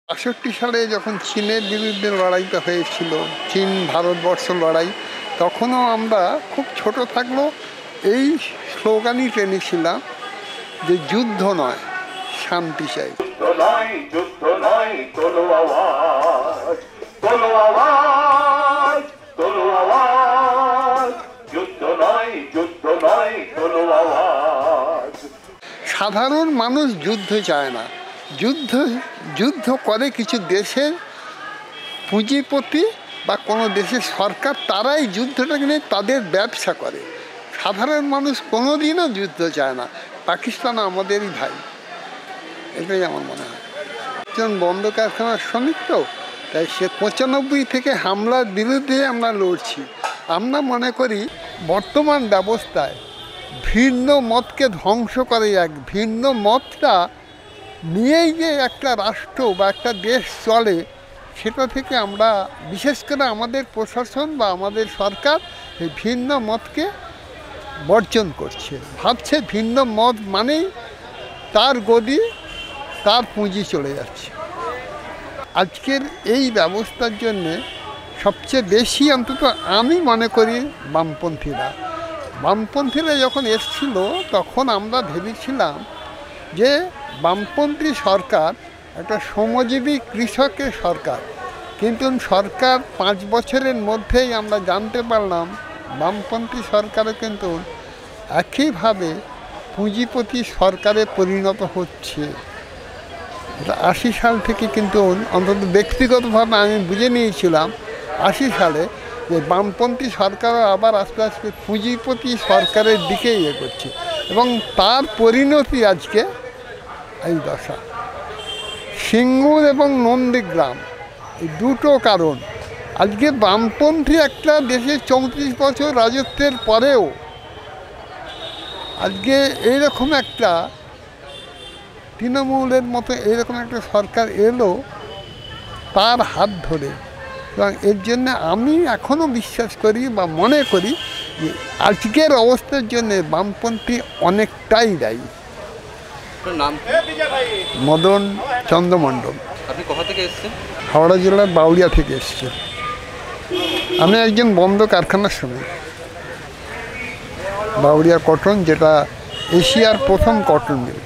৬২ সালে যখন চীনের বিরুদ্ধে লড়াইটা হয়েছিল, চীন ভারতবর্ষ লড়াই, তখনও আমরা খুব ছোট থাকলেও এই স্লোগানই টেনেছিলাম যে যুদ্ধ নয়, শান্তি চাই। সাধারণ মানুষ যুদ্ধ চায় না, যুদ্ধ করে কিছু দেশের পুঁজিপতি বা কোনো দেশের সরকার, তারাই যুদ্ধটাকে নিয়ে তাদের ব্যবসা করে। সাধারণ মানুষ কোনোদিনও যুদ্ধ চায় না। পাকিস্তান আমাদেরই ভাই, এটাই আমার মনে হয়। একজন বন্ধ কারখানার শ্রমিক তো, তাই সে 95 থেকে হামলার বিরুদ্ধে আমরা লড়ছি। আমরা মনে করি বর্তমান ব্যবস্থায় ভিন্ন মতকে ধ্বংস করে, এক ভিন্ন মতটা নিয়েই যে একটা রাষ্ট্র বা একটা দেশ চলে, সেটা থেকে আমরা, বিশেষ করে আমাদের প্রশাসন বা আমাদের সরকার, এই ভিন্ন মতকে বর্জন করছে। ভাবছে ভিন্ন মত মানেই তার গদি, তার পুঁজি চলে যাচ্ছে। আজকের এই ব্যবস্থার জন্যে সবচেয়ে বেশি, অন্তত আমি মনে করি, বামপন্থীরা যখন এসছিল তখন আমরা ভেবেছিলাম যে বামপন্থী সরকার একটা শ্রমজীবী কৃষকের সরকার, কিন্তু সরকার 5 বছরের মধ্যেই আমরা জানতে পারলাম বামপন্থী সরকারও কিন্তু একইভাবে পুঁজিপতি সরকারে পরিণত হচ্ছে। 80 সাল থেকে কিন্তু অন্তত ব্যক্তিগতভাবে আমি বুঝে নিয়েছিলাম 80 সালে যে বামপন্থী সরকারও আবার আস্তে আস্তে পুঁজিপতি সরকারের দিকে করছে, এবং তার পরিণতি আজকে এই দশা। সিঙ্গুর এবং নন্দীগ্রাম, এই দুটো কারণ। আজকে বামপন্থী একটা দেশে 34 বছর রাজত্বের পরেও আজকে এইরকম একটা তৃণমূলের মতো এইরকম একটা সরকার এলো তার হাত ধরে। এবং এর জন্য আমি এখনও বিশ্বাস করি বা মনে করি যে আজকের অবস্থার জন্য বামপন্থী অনেকটাই দায়ী। নাম? মদন চন্দ্র মণ্ডল। আপনি কোথা থেকে এসেছেন? হাওড়া জেলার বাউরিয়া থেকে এসেছি। আমি একজন বন্ধ কারখানার শ্রমিক। বাউরিয়া কটন, যেটা এশিয়ার প্রথম কটন মিল।